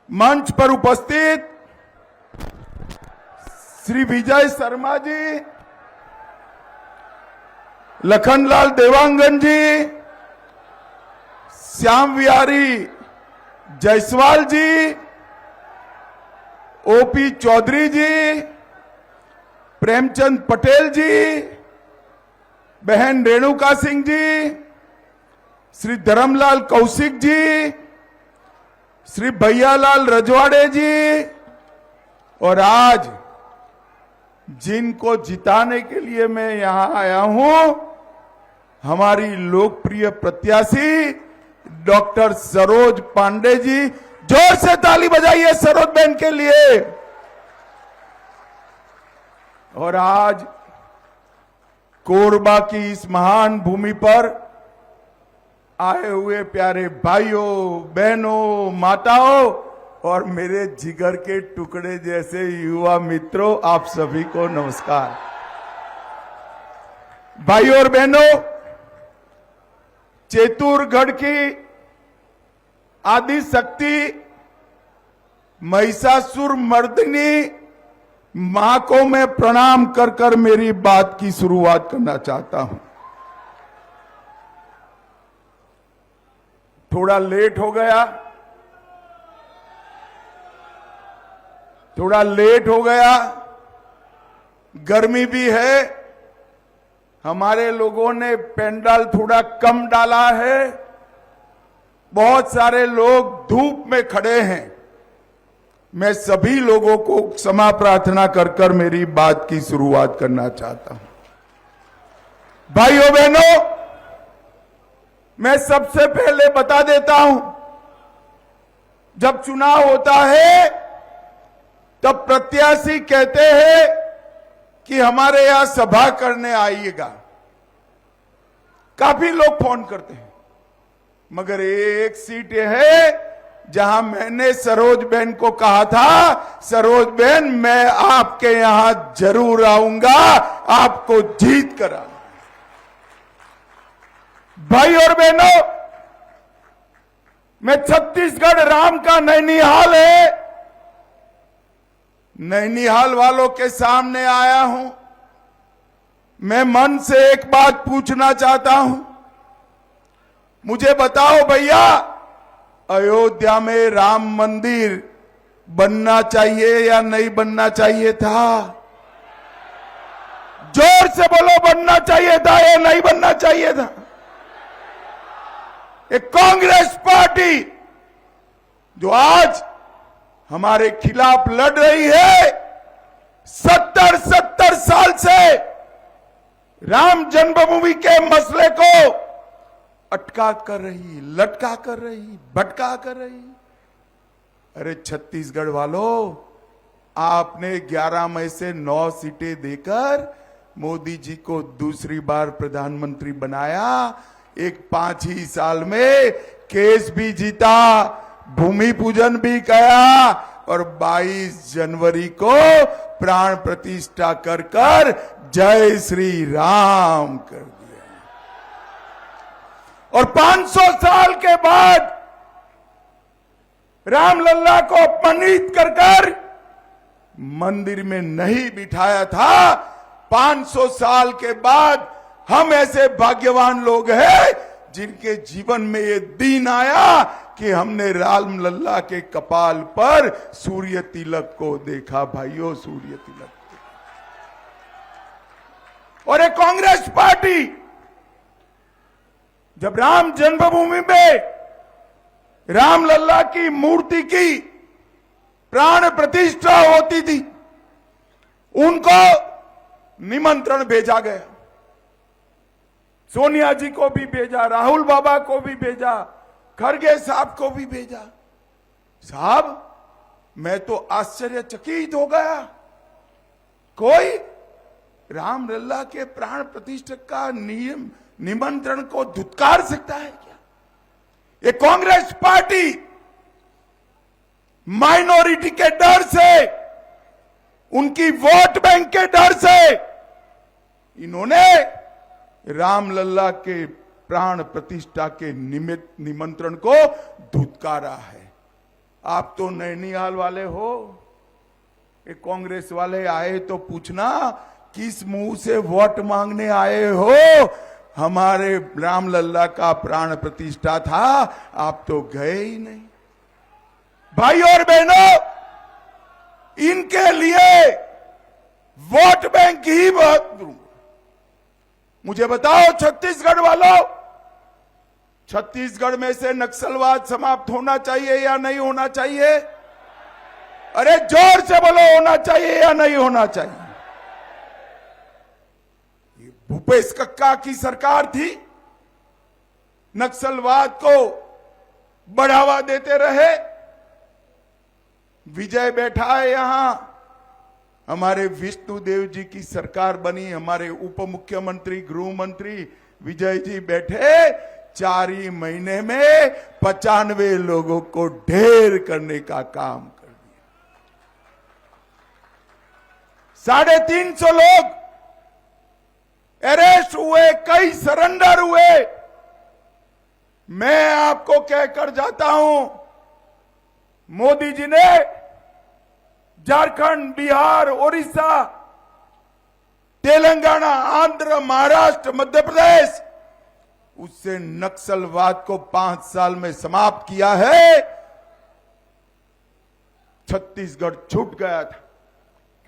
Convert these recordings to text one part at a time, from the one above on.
मंच पर उपस्थित श्री विजय शर्मा जी, लखनलाल देवांगन जी, श्याम विहारी जायसवाल जी, ओपी चौधरी जी, प्रेमचंद पटेल जी, बहन रेणुका सिंह जी, श्री धर्मलाल कौशिक जी, श्री भैयालाल रजवाड़े जी, और आज जिनको जिताने के लिए मैं यहां आया हूं, हमारी लोकप्रिय प्रत्याशी डॉक्टर सरोज पांडे जी। जोर से ताली बजाइए सरोज बहन के लिए। और आज कोरबा की इस महान भूमि पर आए हुए प्यारे भाइयों, बहनों, माताओं और मेरे जिगर के टुकड़े जैसे युवा मित्रों, आप सभी को नमस्कार। भाइयों और बहनों, चेतुरगढ़ की आदि शक्ति महिषासुर मर्दिनी मां को मैं प्रणाम कर कर मेरी बात की शुरुआत करना चाहता हूं। थोड़ा लेट हो गया, गर्मी भी है, हमारे लोगों ने पेंडाल थोड़ा कम डाला है, बहुत सारे लोग धूप में खड़े हैं। मैं सभी लोगों को क्षमा प्रार्थना कर कर मेरी बात की शुरुआत करना चाहता हूं। भाइयों बहनों, मैं सबसे पहले बता देता हूं, जब चुनाव होता है तब प्रत्याशी कहते हैं कि हमारे यहां सभा करने आइएगा। काफी लोग फोन करते हैं, मगर एक सीट है जहां मैंने सरोज बहन को कहा था, सरोज बहन मैं आपके यहां जरूर आऊंगा, आपको जीत कर आऊंगा। भाई और बहनों, मैं छत्तीसगढ़ राम का नैनीहाल है, नैनीहाल वालों के सामने आया हूं। मैं मन से एक बात पूछना चाहता हूं, मुझे बताओ भैया, अयोध्या में राम मंदिर बनना चाहिए या नहीं बनना चाहिए था? जोर से बोलो, बनना चाहिए था या नहीं बनना चाहिए था? एक कांग्रेस पार्टी जो आज हमारे खिलाफ लड़ रही है, 70 साल से राम जन्मभूमि के मसले को अटका कर रही, लटका कर रही, भटका कर रही। अरे छत्तीसगढ़ वालों, आपने 11 मई से 9 सीटें देकर मोदी जी को दूसरी बार प्रधानमंत्री बनाया। एक 5 ही साल में केस भी जीता, भूमि पूजन भी किया और 22 जनवरी को प्राण प्रतिष्ठा कर कर जय श्री राम कर दिया। और 500 साल के बाद रामलल्ला को अपमानित कर कर मंदिर में नहीं बिठाया था। 500 साल के बाद हम ऐसे भाग्यवान लोग हैं जिनके जीवन में ये दिन आया कि हमने रामलल्ला के कपाल पर सूर्य तिलक को देखा। भाइयों, सूर्य तिलक। और एक कांग्रेस पार्टी जब राम जन्मभूमि में रामलल्ला की मूर्ति की प्राण प्रतिष्ठा होती थी, उनको निमंत्रण भेजा गया। सोनिया जी को भी भेजा, राहुल बाबा को भी भेजा, खड़गे साहब को भी भेजा। साहब, मैं तो आश्चर्यचकित हो गया। कोई रामलल्ला के प्राण प्रतिष्ठा का निमंत्रण को धुतकार सकता है क्या? ये कांग्रेस पार्टी माइनॉरिटी के डर से, उनकी वोट बैंक के डर से इन्होंने रामलल्ला के प्राण प्रतिष्ठा के निमित्त निमंत्रण को धुतकारा है। आप तो नैनीताल वाले हो, ये कांग्रेस वाले आए तो पूछना किस मुंह से वोट मांगने आए हो। हमारे रामलल्ला का प्राण प्रतिष्ठा था, आप तो गए ही नहीं। भाई और बहनों, इनके लिए वोट बैंक ही बहुत। मुझे बताओ छत्तीसगढ़ वालों, छत्तीसगढ़ में से नक्सलवाद समाप्त होना चाहिए या नहीं होना चाहिए? अरे जोर से बोलो, होना चाहिए या नहीं होना चाहिए? ये भूपेश कक्का की सरकार थी, नक्सलवाद को बढ़ावा देते रहे। विजय बैठा है यहां, हमारे विष्णुदेव जी की सरकार बनी, हमारे उप मुख्यमंत्री गृह मंत्री विजय जी बैठे, 4 ही महीने में 95 लोगों को ढेर करने का काम कर दिया। 350 लोग अरेस्ट हुए, कई सरेंडर हुए। मैं आपको कहकर जाता हूं, मोदी जी ने झारखंड, बिहार, उड़ीसा, तेलंगाना, आंध्र, महाराष्ट्र, मध्य प्रदेश, उससे नक्सलवाद को 5 साल में समाप्त किया है। छत्तीसगढ़ छूट गया था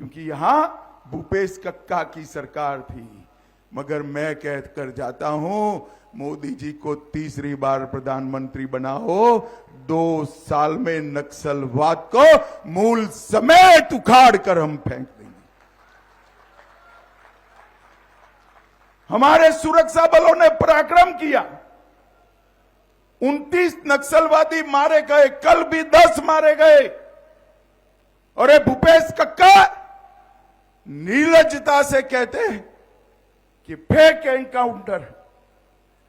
क्योंकि यहां भूपेश कक्का की सरकार थी। मगर मैं कहकर जाता हूं, मोदी जी को तीसरी बार प्रधानमंत्री बनाओ, 2 साल में नक्सलवाद को मूल समेत उखाड़ कर हम फेंक देंगे। हमारे सुरक्षा बलों ने पराक्रम किया, 29 नक्सलवादी मारे गए, कल भी 10 मारे गए। और ये भूपेश कक्का निर्लज्जता से कहते हैं कि फेक एनकाउंटर।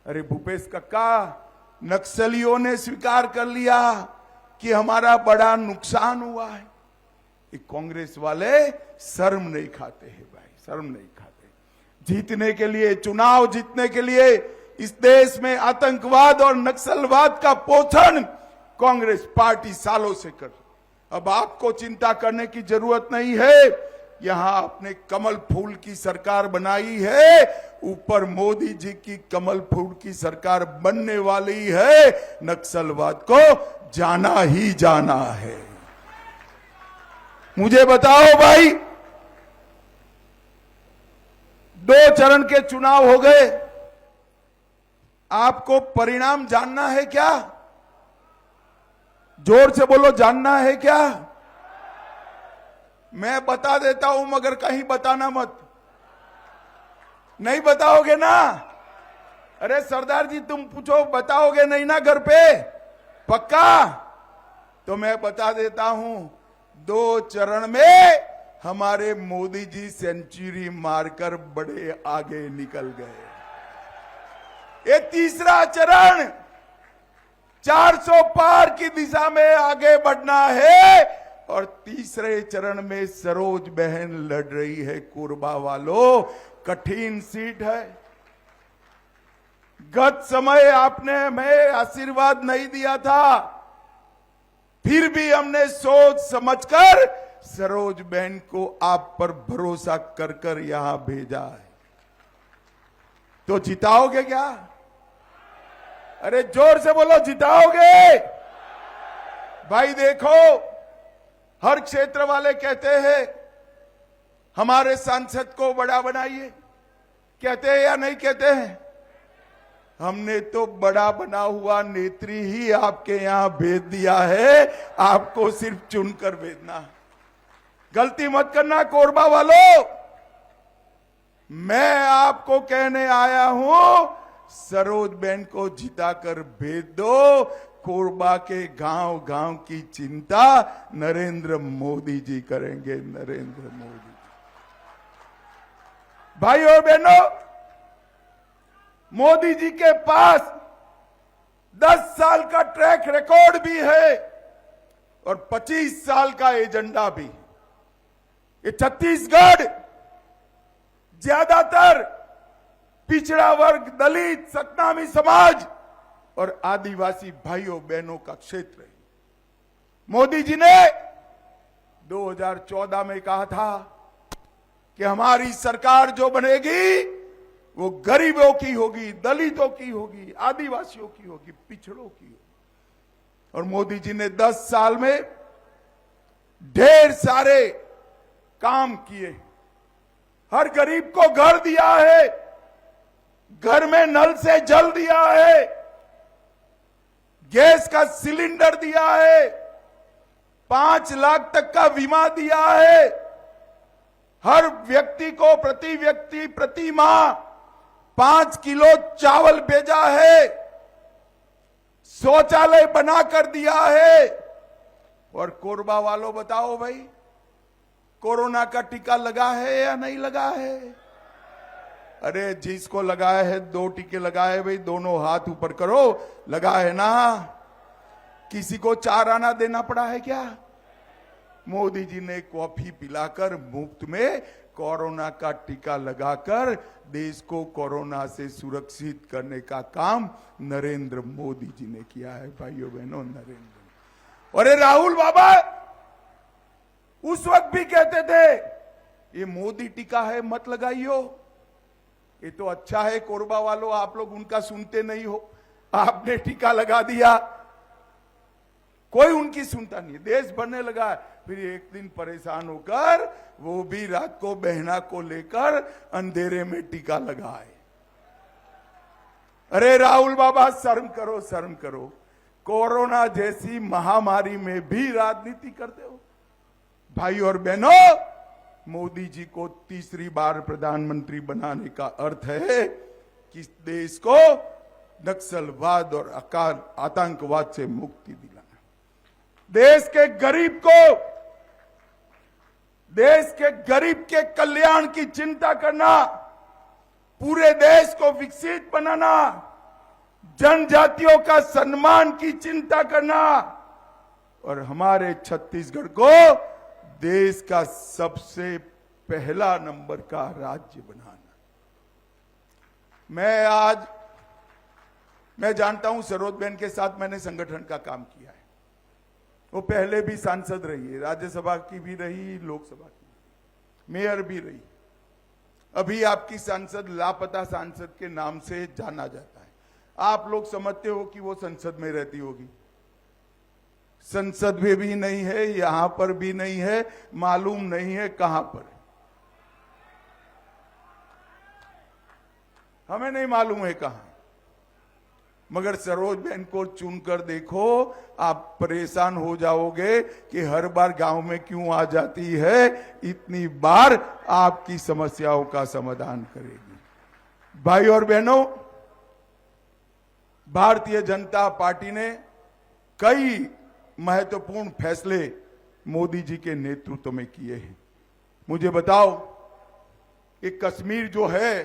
अरे भूपेश कक्का, नक्सलियों ने स्वीकार कर लिया कि हमारा बड़ा नुकसान हुआ है। ये कांग्रेस वाले शर्म नहीं खाते हैं भाई, शर्म नहीं खाते। जीतने के लिए, चुनाव जीतने के लिए इस देश में आतंकवाद और नक्सलवाद का पोषण कांग्रेस पार्टी सालों से कर। अब आपको चिंता करने की जरूरत नहीं है। यहां आपने कमल फूल की सरकार बनाई है, ऊपर मोदी जी की कमल फूल की सरकार बनने वाली है। नक्सलवाद को जाना ही जाना है। मुझे बताओ भाई, 2 चरण के चुनाव हो गए, आपको परिणाम जानना है क्या? जोर से बोलो, जानना है क्या? मैं बता देता हूं, मगर कहीं बताना मत। नहीं बताओगे ना? अरे सरदार जी तुम पूछो, बताओगे नहीं ना घर पे? पक्का? तो मैं बता देता हूं, 2 चरण में हमारे मोदी जी सेंचुरी मारकर बड़े आगे निकल गए। ये तीसरा चरण 400 पार की दिशा में आगे बढ़ना है। और तीसरे चरण में सरोज बहन लड़ रही है। कोरबा वालों, कठिन सीट है। गत समय आपने हमें आशीर्वाद नहीं दिया था, फिर भी हमने सोच समझकर सरोज बहन को आप पर भरोसा कर कर यहां भेजा है। तो जिताओगे क्या? अरे जोर से बोलो, जिताओगे? भाई देखो, हर क्षेत्र वाले कहते हैं हमारे सांसद को बड़ा बनाइए, कहते हैं या नहीं कहते हैं? हमने तो बड़ा बना हुआ नेत्री ही आपके यहां भेज दिया है, आपको सिर्फ चुनकर भेजना। गलती मत करना कोरबा वालों, मैं आपको कहने आया हूं, सरोज बहन को जिताकर भेज दो। कोरबा के गांव गांव की चिंता नरेंद्र मोदी जी करेंगे, नरेंद्र मोदी। भाइयों और बहनों, मोदी जी के पास 10 साल का ट्रैक रिकॉर्ड भी है और 25 साल का एजेंडा भी। ये छत्तीसगढ़ ज्यादातर पिछड़ा वर्ग, दलित, सतनामी समाज और आदिवासी भाइयों बहनों का क्षेत्र है। मोदी जी ने 2014 में कहा था कि हमारी सरकार जो बनेगी वो गरीबों की होगी, दलितों की होगी, आदिवासियों की होगी, पिछड़ों की होगी। और मोदी जी ने 10 साल में ढेर सारे काम किए। हर गरीब को घर दिया है, घर में नल से जल दिया है, गैस का सिलेंडर दिया है, 5 लाख तक का बीमा दिया है, हर व्यक्ति को प्रति माह 5 किलो चावल भेजा है, शौचालय बनाकर दिया है। और कोरबा वालों बताओ भाई, कोरोना का टीका लगा है या नहीं लगा है? अरे जिसको लगाया है 2 टीके लगाए भाई, दोनों हाथ ऊपर करो, लगा है ना? किसी को 4 आना देना पड़ा है क्या? मोदी जी ने कॉफी पिलाकर मुफ्त में कोरोना का टीका लगाकर देश को कोरोना से सुरक्षित करने का काम नरेंद्र मोदी जी ने किया है। भाइयों बहनों, नरेंद्र। अरे राहुल बाबा उस वक्त भी कहते थे ये मोदी टीका है मत लगाइयो, ये तो अच्छा है। कोरबा वालों, आप लोग उनका सुनते नहीं हो, आपने टीका लगा दिया, कोई उनकी सुनता नहीं, देश बनने लगा। फिर एक दिन परेशान होकर वो भी रात को बहना को लेकर अंधेरे में टीका लगाए। अरे राहुल बाबा शर्म करो, शर्म करो। कोरोना जैसी महामारी में भी राजनीति करते हो। भाई और बहनों, मोदी जी को तीसरी बार प्रधानमंत्री बनाने का अर्थ है कि देश को नक्सलवाद और आतंकवाद से मुक्ति दिलाना, देश के गरीब को, देश के गरीब के कल्याण की चिंता करना, पूरे देश को विकसित बनाना, जनजातियों का सम्मान की चिंता करना और हमारे छत्तीसगढ़ को देश का सबसे पहला नंबर का राज्य बनाना। मैं जानता हूं सरोजबेन के साथ मैंने संगठन का काम किया है। वो पहले भी सांसद रही है, राज्यसभा की भी रही, लोकसभा की, मेयर भी रही। अभी आपकी सांसद लापता सांसद के नाम से जाना जाता है। आप लोग समझते हो कि वो संसद में रहती होगी। संसद में भी नहीं है, यहां पर भी नहीं है, मालूम नहीं है कहां पर है। हमें नहीं मालूम है कहां। मगर सरोजबेन को चुनकर देखो, आप परेशान हो जाओगे कि हर बार गांव में क्यों आ जाती है, इतनी बार आपकी समस्याओं का समाधान करेगी। भाई और बहनों, भारतीय जनता पार्टी ने कई महत्वपूर्ण फैसले मोदी जी के नेतृत्व में किए हैं। मुझे बताओ, ये कश्मीर जो है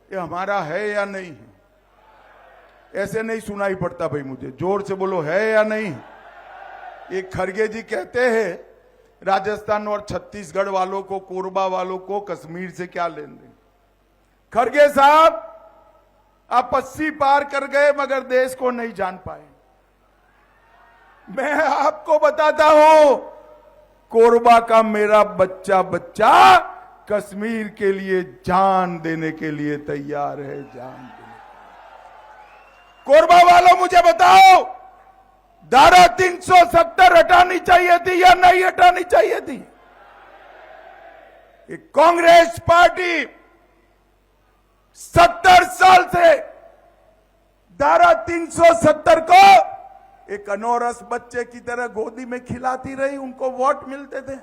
ये हमारा है या नहीं है? ऐसे नहीं सुनाई पड़ता भाई, मुझे जोर से बोलो, है या नहीं? एक खड़गे जी कहते हैं राजस्थान और छत्तीसगढ़ वालों को, कोरबा वालों को कश्मीर से क्या लेन देन। खड़गे साहब, आप 80 पार कर गए मगर देश को नहीं जान पाए। मैं आपको बताता हूं, कोरबा का मेरा बच्चा कश्मीर के लिए जान देने के लिए तैयार है, जान देने। कोरबा वालों मुझे बताओ, धारा 370 हटानी चाहिए थी या नहीं हटानी चाहिए थी? कांग्रेस पार्टी 70 साल से धारा 370 को एक अनोरस बच्चे की तरह गोदी में खिलाती रही, उनको वोट मिलते थे।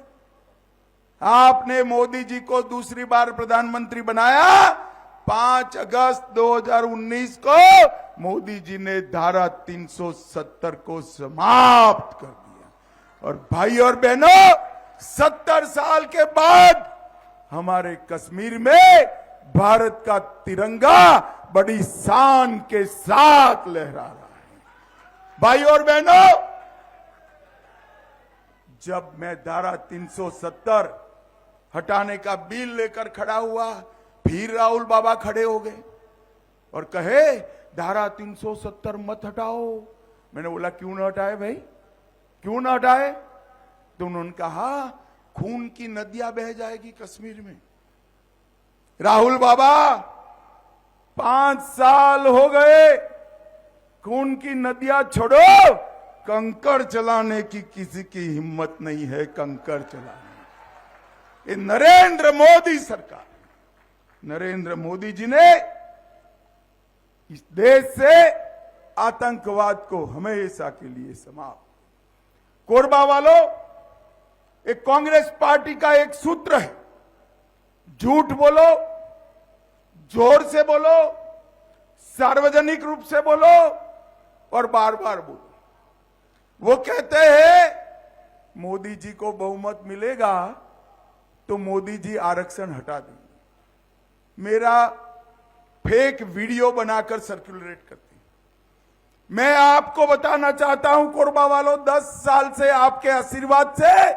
आपने मोदी जी को दूसरी बार प्रधानमंत्री बनाया। 5 अगस्त 2019 को मोदी जी ने धारा 370 को समाप्त कर दिया। और भाई और बहनों, 70 साल के बाद हमारे कश्मीर में भारत का तिरंगा बड़ी शान के साथ लहरा रहा है। भाई और बहनों, जब मैं धारा 370 हटाने का बिल लेकर खड़ा हुआ, फिर राहुल बाबा खड़े हो गए और कहे धारा 370 मत हटाओ। मैंने बोला क्यों ना हटाए भाई, क्यों ना हटाए? तो उन्होंने कहा खून की नदियां बह जाएगी कश्मीर में। राहुल बाबा 5 साल हो गए, खून की नदियां छोड़ो, कंकड़ चलाने की किसी की हिम्मत नहीं है। कंकड़ चलाने ये नरेंद्र मोदी सरकार, नरेंद्र मोदी जी ने इस देश से आतंकवाद को हमेशा के लिए समाप्त। कोरबा वालों, एक कांग्रेस पार्टी का एक सूत्र है, झूठ बोलो, जोर से बोलो, सार्वजनिक रूप से बोलो और बार बार बोलो। वो कहते हैं मोदी जी को बहुमत मिलेगा तो मोदी जी आरक्षण हटा देंगे। मेरा फेक वीडियो बनाकर सर्कुलेट करते हैं। मैं आपको बताना चाहता हूं कोरबा वालों, 10 साल से आपके आशीर्वाद से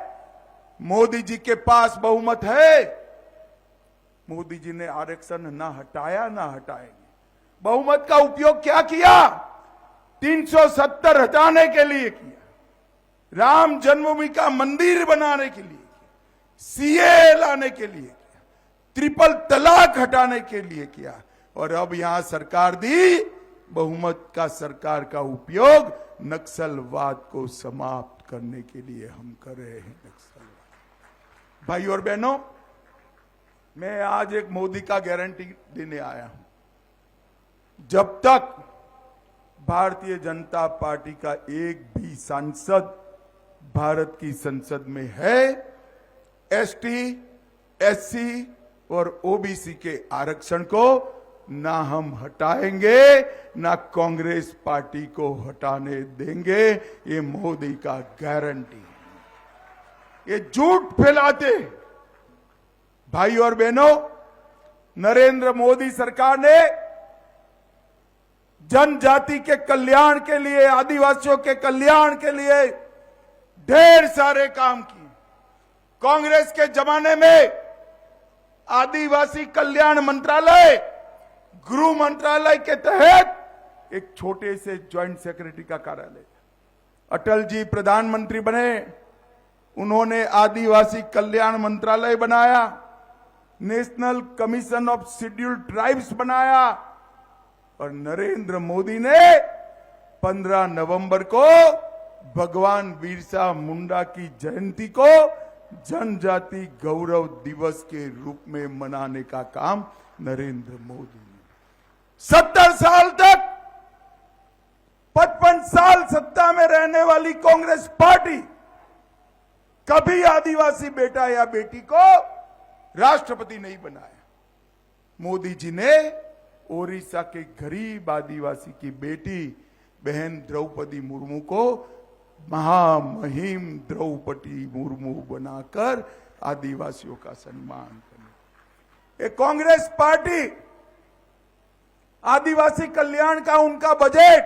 मोदी जी के पास बहुमत है। मोदी जी ने आरक्षण ना हटाया ना हटाएंगे। बहुमत का उपयोग क्या किया? 370 हटाने के लिए किया, राम जन्मभूमि का मंदिर बनाने के लिए किया, सीए लाने के लिए किया, ट्रिपल तलाक हटाने के लिए किया, और अब यहां सरकार दी। बहुमत का सरकार का उपयोग नक्सलवाद को समाप्त करने के लिए हम कर रहे हैं। नक्सलवाद भाई और बहनों, मैं आज एक मोदी का गारंटी देने आया हूं। जब तक भारतीय जनता पार्टी का एक भी सांसद भारत की संसद में है, एसटी, एससी और ओबीसी के आरक्षण को ना हम हटाएंगे, ना कांग्रेस पार्टी को हटाने देंगे। ये मोदी का गारंटी है। ये झूठ फैलाते भाई और बहनों, नरेंद्र मोदी सरकार ने जनजाति के कल्याण के लिए, आदिवासियों के कल्याण के लिए ढेर सारे काम किए। कांग्रेस के जमाने में आदिवासी कल्याण मंत्रालय, गृह मंत्रालय के तहत एक छोटे से ज्वाइंट सेक्रेटरी का कार्यालय। अटल जी प्रधानमंत्री बने, उन्होंने आदिवासी कल्याण मंत्रालय बनाया, national commission of scheduled tribes बनाया, और नरेंद्र मोदी ने 15 नवंबर को भगवान बिरसा मुंडा की जयंती को जनजाति गौरव दिवस के रूप में मनाने का काम नरेंद्र मोदी ने। 70 साल तक, 55 साल सत्ता में रहने वाली कांग्रेस पार्टी कभी आदिवासी बेटा या बेटी को राष्ट्रपति नहीं बनाया। मोदी जी ने ओडिशा के गरीब आदिवासी की बेटी बहन द्रौपदी मुर्मू को महामहिम द्रौपदी मुर्मू बनाकर आदिवासियों का सम्मान करने। एक कांग्रेस पार्टी आदिवासी कल्याण का उनका बजट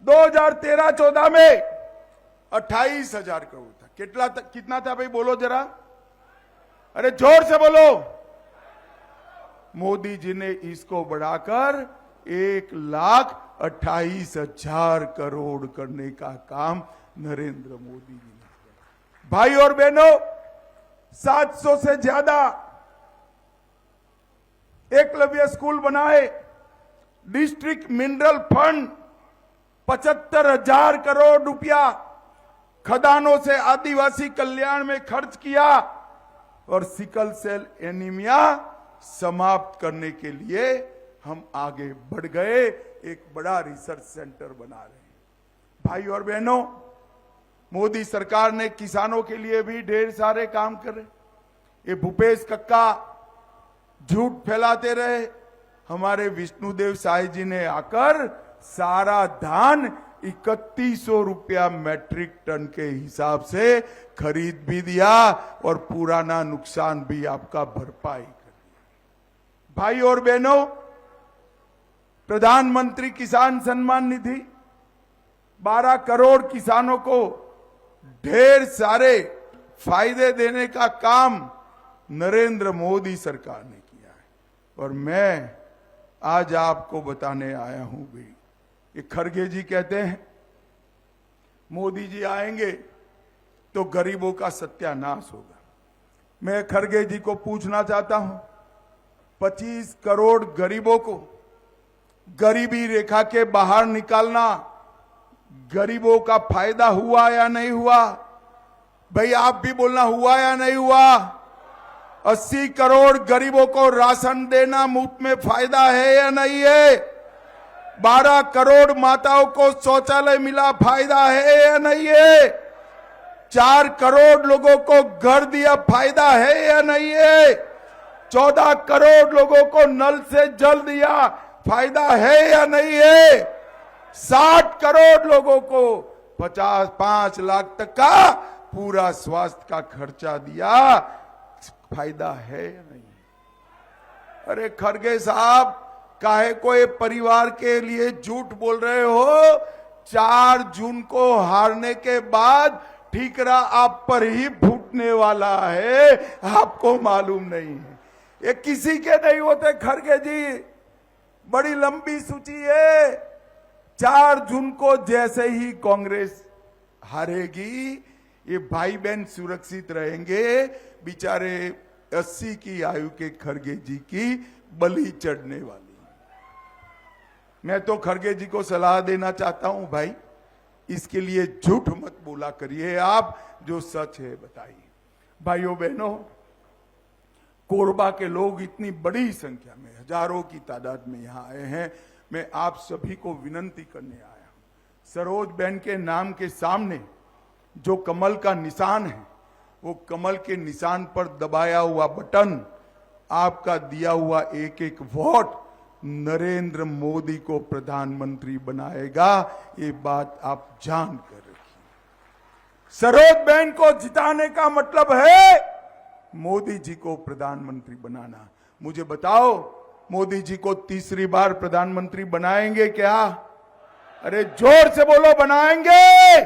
2013-14 में 28,000 करोड़ था। कितना था भाई, बोलो जरा, अरे जोर से बोलो। मोदी जी ने इसको बढ़ाकर 1,28,000 करोड़ करने का काम नरेंद्र मोदी जी ने किया। भाई और बहनों, 700 से ज्यादा एकलव्य स्कूल बनाए, डिस्ट्रिक्ट मिनरल फंड 75,000 करोड़ रुपया खदानों से आदिवासी कल्याण में खर्च किया, और सिकल सेल एनीमिया समाप्त करने के लिए हम आगे बढ़ गए, एक बड़ा रिसर्च सेंटर बना रहे हैं। भाई और बहनों, मोदी सरकार ने किसानों के लिए भी ढेर सारे काम करे। ये भूपेश कक्का झूठ फैलाते रहे, हमारे विष्णुदेव साय जी ने आकर सारा धान 3100 रुपया मैट्रिक टन के हिसाब से खरीद भी दिया और पुराना नुकसान भी आपका भरपाई कर दिया। भाई और बहनों, प्रधानमंत्री किसान सम्मान निधि 12 करोड़ किसानों को ढेर सारे फायदे देने का काम नरेंद्र मोदी सरकार ने किया है। और मैं आज आपको बताने आया हूं भी, ये खड़गे जी कहते हैं मोदी जी आएंगे तो गरीबों का सत्यानाश होगा। मैं खड़गे जी को पूछना चाहता हूं, 25 करोड़ गरीबों को गरीबी रेखा के बाहर निकालना गरीबों का फायदा हुआ या नहीं हुआ? भाई आप भी बोलना, हुआ या नहीं हुआ? 80 करोड़ गरीबों को राशन देना मुफ्त में फायदा है या नहीं है? 12 करोड़ माताओं को शौचालय मिला, फायदा है या नहीं है? 4 करोड़ लोगों को घर दिया, फायदा है या नहीं है? 14 करोड़ लोगों को नल से जल दिया, फायदा है या नहीं है? 60 करोड़ लोगों को 5 लाख तक का पूरा स्वास्थ्य का खर्चा दिया, फायदा है या नहीं? अरे खड़गे साहब, काहे को ये परिवार के लिए झूठ बोल रहे हो? 4 जून को हारने के बाद ठीकरा आप पर ही फूटने वाला है, आपको मालूम नहीं है। ये किसी के नहीं होते खड़गे जी, बड़ी लंबी सूची है। 4 जून को जैसे ही कांग्रेस हारेगी, ये भाई बहन सुरक्षित रहेंगे। बेचारे 80 की आयु के खड़गे जी की बलि चढ़ने वाली। मैं तो खड़गे जी को सलाह देना चाहता हूं, भाई इसके लिए झूठ मत बोला करिए, आप जो सच है बताइए। भाइयों बहनों, कोरबा के लोग इतनी बड़ी संख्या में, हजारों की तादाद में यहां आए हैं। मैं आप सभी को विनंती करने आया हूं, सरोज बहन के नाम के सामने जो कमल का निशान है, वो कमल के निशान पर दबाया हुआ बटन, आपका दिया हुआ एक एक वोट नरेंद्र मोदी को प्रधानमंत्री बनाएगा। ये बात आप जान कर रखिए। सरोज बहन को जिताने का मतलब है मोदी जी को प्रधानमंत्री बनाना। मुझे बताओ, मोदी जी को तीसरी बार प्रधानमंत्री बनाएंगे क्या? अरे जोर से बोलो, बनाएंगे?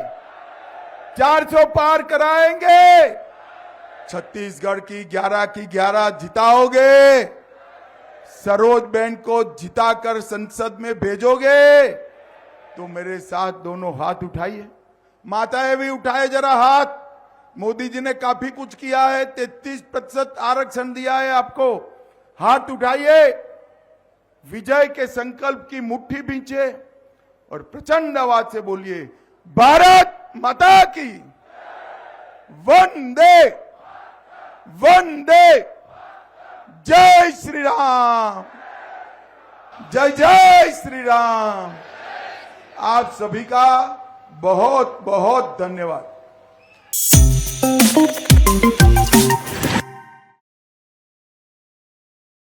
400 पार कराएंगे? छत्तीसगढ़ की 11 की 11 जिताओगे? सरोज बहन को जिताकर संसद में भेजोगे? तो मेरे साथ दोनों हाथ उठाइए। माताएं भी उठाए जरा हाथ। मोदी जी ने काफी कुछ किया है, 33% आरक्षण दिया है आपको। हाथ उठाइए, विजय के संकल्प की मुट्ठी भींचे और प्रचंड आवाज से बोलिए, भारत माता की वंदे वंदे, जय श्री राम, जय जय श्री राम। आप सभी का बहुत बहुत धन्यवाद।